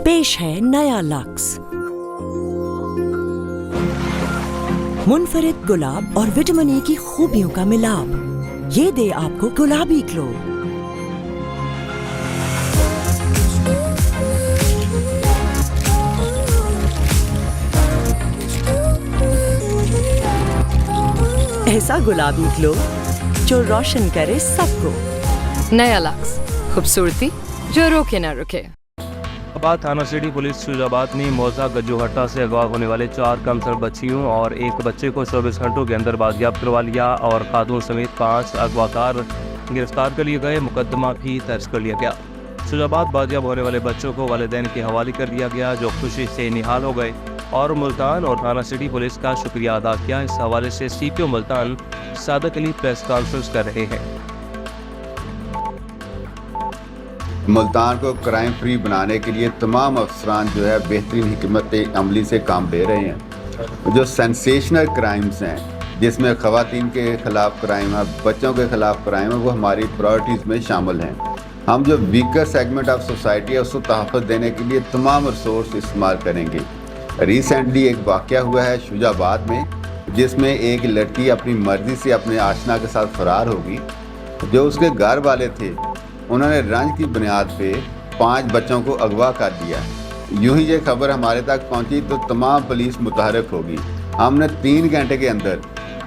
पेश है नया लक्स। मुनफरिद गुलाब और विटामिन ई की खूबियों का मिलाप, ये दे आपको गुलाबी ग्लो। ऐसा गुलाबी ग्लो जो रोशन करे सबको। नया लक्स, खूबसूरती जो रोके ना रुके। शुजाबाद थाना सिटी पुलिस शुजाबाद ने मौजा गज्जूहट्टा से अगवा होने वाले 4 कमतर बच्चियों और एक बच्चे को 24 घंटों के अंदर बाजियाब करवा लिया और खातून समेत 5 अगवाकार गिरफ्तार कर लिए गए। मुकदमा भी दर्ज कर लिया गया। शुजाबाद बाजियाब होने वाले बच्चों को वालिदैन के हवाले कर दिया गया, जो खुशी से निहाल हो गए और मुल्तान और थाना सिटी पुलिस का शुक्रिया अदा किया। इस हवाले से CPO Multan Sadiq Ali press conference कर रहे हैं। मुल्तान को क्राइम फ्री बनाने के लिए तमाम अफसरान जो है बेहतरीन हिकमत अमली से काम ले रहे हैं। जो सेंसेशनल क्राइम्स हैं जिसमें ख़वातीन के ख़िलाफ़ क्राइम है, बच्चों के ख़िलाफ़ क्राइम है, वो हमारी प्रायोरिटीज़ में शामिल हैं। हम जो वीकर सेगमेंट ऑफ सोसाइटी है उसको तहफ़्फ़ुज़ देने के लिए तमाम रिसोर्स इस्तेमाल करेंगे। रिसेंटली एक वाक़या हुआ है शुजाबाद में, जिसमें एक लड़की अपनी मर्ज़ी से अपने आशना के साथ फ़रार होगी। जो उसके घर वाले थे उन्होंने रंज की बुनियाद पे 5 बच्चों को अगवा कर दिया। यूं ही ये खबर हमारे तक पहुंची तो तमाम पुलिस मुतहरक होगी। हमने 3 घंटे के अंदर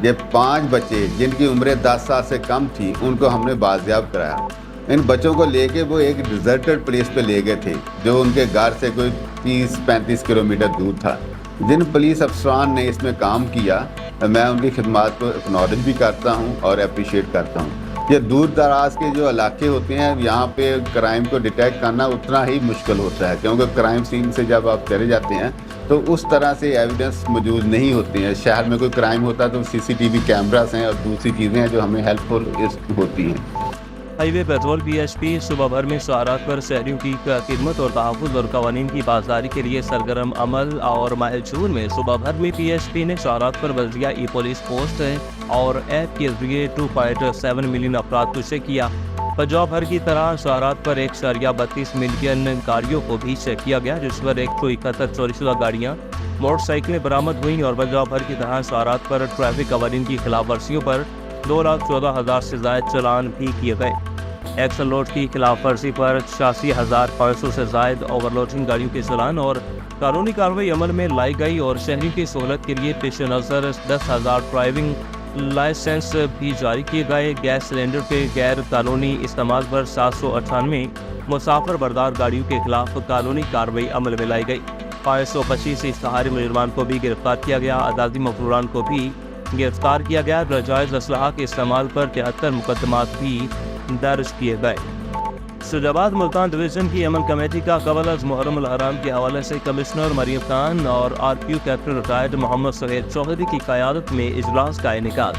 ये 5 बच्चे जिनकी उम्र 10 साल से कम थी उनको हमने बाजियाब कराया। इन बच्चों को लेके वो एक डिजर्टेड प्लेस पे ले गए थे जो उनके घर से कोई 30-35 किलोमीटर दूर था। जिन पुलिस अफसरान ने इसमें काम किया मैं उनकी खिदमत को एक्नॉलेज भी करता हूँ और अप्रिशिएट करता हूँ। ये दूर दराज के जो इलाके होते हैं यहाँ पे क्राइम को डिटेक्ट करना उतना ही मुश्किल होता है, क्योंकि क्राइम सीन से जब आप चले जाते हैं तो उस तरह से एविडेंस मौजूद नहीं होते हैं। शहर में कोई क्राइम होता है तो CCTV कैमरास हैं और दूसरी चीज़ें हैं जो हमें हेल्पफुल होती हैं। हाईवे पेट्रोल PSP सुबह भर में सवारात पर शहरियों की खिदमत और तहफ़्फ़ुज़ और कवानीन की पासदारी के लिए सरगर्म अमल। और माहिलचूर में सुबह भर में PSP ने सवारात पर बल्दिया ई-पुलिस पोस्ट और ऐप के जरिए 2.7 मिलियन अफराद को चेक किया। पंजाब भर की तरह सवारात पर 1.32 मिलियन गाड़ियों को भी चेक किया गया, जिस पर 171 चोरीशुदा गाड़ियाँ मोटरसाइकिलें बरामद हुई और पंजाब भर की तरह सवारात पर ट्रैफिक कवानीन की खिलाफ वर्जियों पर 2,14,000 से ज़ायद चलान भी किए गए। एक्सल लोड की खिलाफ वर्जी पर 86,500 से ज़ायद ओवरलोडिंग गाड़ियों के चलान और कानूनी कार्रवाई अमल में लाई गई और शहरी की सहूलत के लिए पेश नज़र 10,000 ड्राइविंग लाइसेंस भी जारी किए गए। गैस सिलेंडर के गैर कानूनी इस्तेमाल पर 798 मुसाफिर बरदार गाड़ियों के खिलाफ कानूनी कार्रवाई अमल में लाई गई। 525 इश्तहारी मुजरमान को भी गिरफ्तार किया गया। अदालती मफरूरान को भी गिरफ्तार किया गया। नाजायज़ असलहा के इस्तेमाल पर 73 मुकदमात भी दर्ज किए गए। शुजाबाद मुल्तान डिवीज़न की अमल कमेटी का कबल अज़ मुहर्रम अल हराम के हवाले से कमिश्नर मरियम खान और RPO captain retired Mohammad Suhail Chaudhry की क़यादत में इजलास का इनेकाद।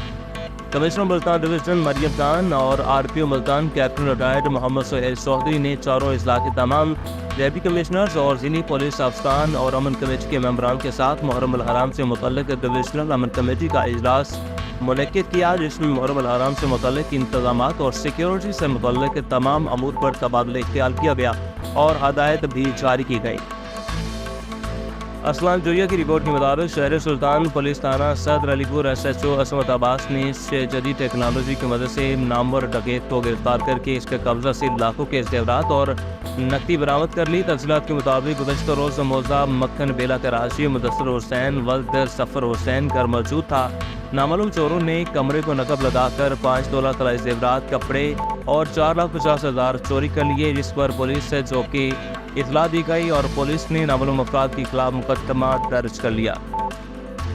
कमिश्नर मुल्तान डिवीज़न मरियम खान और RPO Multan captain retired Mohammad Suhail Chaudhry ने चारों अजला के तमाम डेप्टी कमिश्नर्स और ज़िली पुलिस अफसरान और अमन कमेटी के मेंबरान के साथ मुहर्रम अल हराम से मुतल्लिक़ डिविजनल अमन कमेटी का इजलास मुनक्किद किया, जिसमें मुहर्रम अल हराम से मुतल्लिक़ इंतज़ामात और सिक्योरिटी से मुतल्लिक़ तमाम अमूर पर तबादला ख्याल किया गया और हदायत भी जारी की गई। असलान जोया की रिपोर्ट के मुताबिक शहर सुल्तान पुलिस थाना सदर अलीपुर SHO असमत अब्बास ने जदीद टेक्नोलॉजी की मदद से नामवर डकैत को गिरफ्तार करके इसके कब्जा से लाखों के जेवरात और नकदी बरामद कर ली। तफसीलात के मुताबिक गुज़श्ता रोज़ मौजा मक्खन बेला कराची मुदस्सर हुसैन वल्द सफ़र हुसैन घर मौजूद था। नामालूम चोरों ने कमरे को नकब लगाकर 5 तोला तलाई जेवरात, कपड़े और 4,50,000 चोरी कर लिए, जिस पर पुलिस से चौकी इतला दी गई और पुलिस ने नामालूम अफराद के खिलाफ मुकदमा दर्ज कर लिया।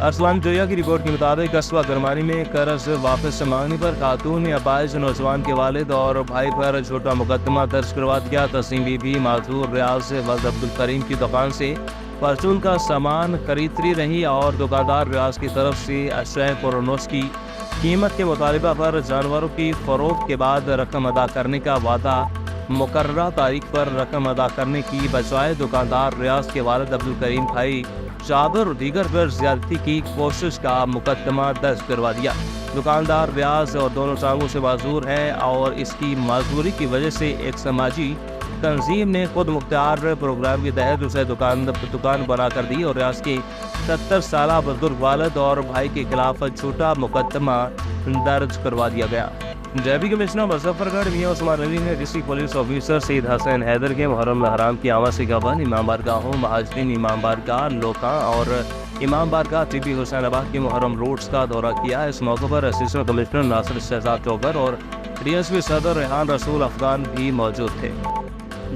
अरसलान जोया की रिपोर्ट के मुताबिक कस्बा गरमानी में कर्ज वापस मांगने पर खातून या बाइस नौजवान के वालिद और भाई पर झूठा मुकदमा दर्ज करवा दिया। तस्लीम बीबी माजूर रियाज से वल्द अब्दुल करीम की दुकान से परचून का सामान खरीदती रही और दुकानदार रियाज की तरफ से अशय पुरनोश की कीमत के मुतालिबा पर जानवरों की फरोख्त के बाद रकम अदा करने का वादा मुकर्ररा तारीख पर रकम अदा करने की बजाय दुकानदार रियाज के वालिद अब्दुल करीम भाई चादर और दीगर पर ज्यादती की कोशिश का मुकदमा दर्ज करवा दिया। दुकानदार रियाज और दोनों टांगों से माजूर है और इसकी माजूरी की वजह से एक समाजी تنظیم نے خود مختار پروگرام کے تحت اسے دکان بنا کر دی اور ریاض کے 70 سالہ بزرگ والد اور بھائی کے خلاف جھوٹا مقدمہ درج کروا دیا گیا۔ ڈپٹی کمشنر مظفر گڑھ میاں عثمان علی نے ڈسٹرکٹ پولیس آفیسر سید حسین حیدر کے محرم الحرام کی آمد سے قبل امام بارگاہوں، مہاجرین امام بارگاہ لوکاں اور امام بارگاہ ٹی بی حسین آباد کے محرم روڈز کا دورہ کیا۔ اس موقع پر اسسٹنٹ کمشنر ناصر شہزاد ٹوگر اور ڈی ایس پی صدر ریحان رسول افغان بھی موجود تھے۔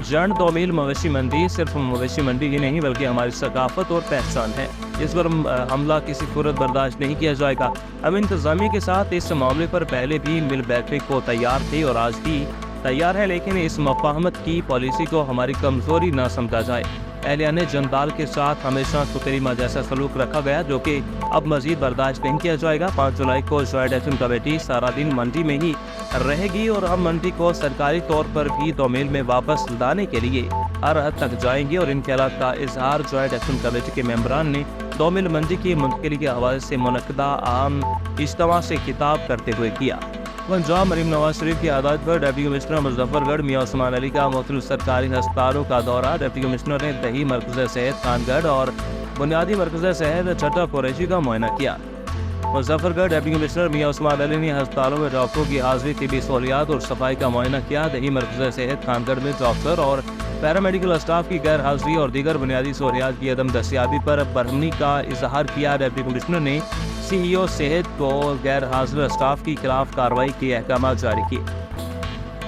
جنڈ تومیل مویشی منڈی صرف مویشی منڈی ہی نہیں بلکہ ہماری ثقافت اور پہچان ہے، اس پر حملہ کسی صورت برداشت نہیں کیا جائے گا۔ ہم انتظامیہ کے ساتھ اس معاملے پر پہلے بھی مل بیٹھنے کو تیار تھے اور آج بھی تیار ہے، لیکن اس مفاہمت کی پالیسی کو ہماری کمزوری نہ سمجھا جائے۔ اہلیان جندال کے ساتھ ہمیشہ سپریما جیسا سلوک رکھا گیا جو کہ اب مزید برداشت نہیں کیا جائے گا۔ 5 جولائی کو جوائنٹ ایکشن کمیٹی سارا دن منڈی میں ہی رہے گی اور ہم منڈی کو سرکاری طور پر بھی تومیل میں واپس لانے کے لیے ہر حد تک جائیں گے اور ان خیالات کا اظہار جوائنٹ ایکشن کمیٹی کے ممبران نے تومیل منڈی کی منتقلی کے حوالے سے منعقدہ عام اجتماع سے خطاب کرتے ہوئے کیا۔ پنجاب مریم نواز شریف کی ہدایت پر ڈپٹی کمشنر مظفر گڑھ میاں عثمان علی کا مختلف سرکاری ہسپتالوں کا دورہ۔ ڈپٹی کمشنر نے دہی مرکز صحت خان گڑھ اور بنیادی مرکز صحت چھٹا قریشی کا معائنہ کیا۔ مظفر گڑھ ڈپٹی کمشنر میاں عثمان علی نے ہسپتالوں میں ڈاکٹروں کی حاضری، طبی سہولیات اور صفائی کا معائنہ کیا۔ دہی مرکز صحت خان گڑھ میں ڈاکٹر اور پیرامیڈیکل اسٹاف کی غیر حاضری اور دیگر بنیادی سہولیات کی عدم دستیابی پر برہمی کا اظہار کیا۔ ڈپٹی کمشنر نے سی ای او صحت کو غیر حاضر اسٹاف کے خلاف کارروائی کے احکامات جاری کیے۔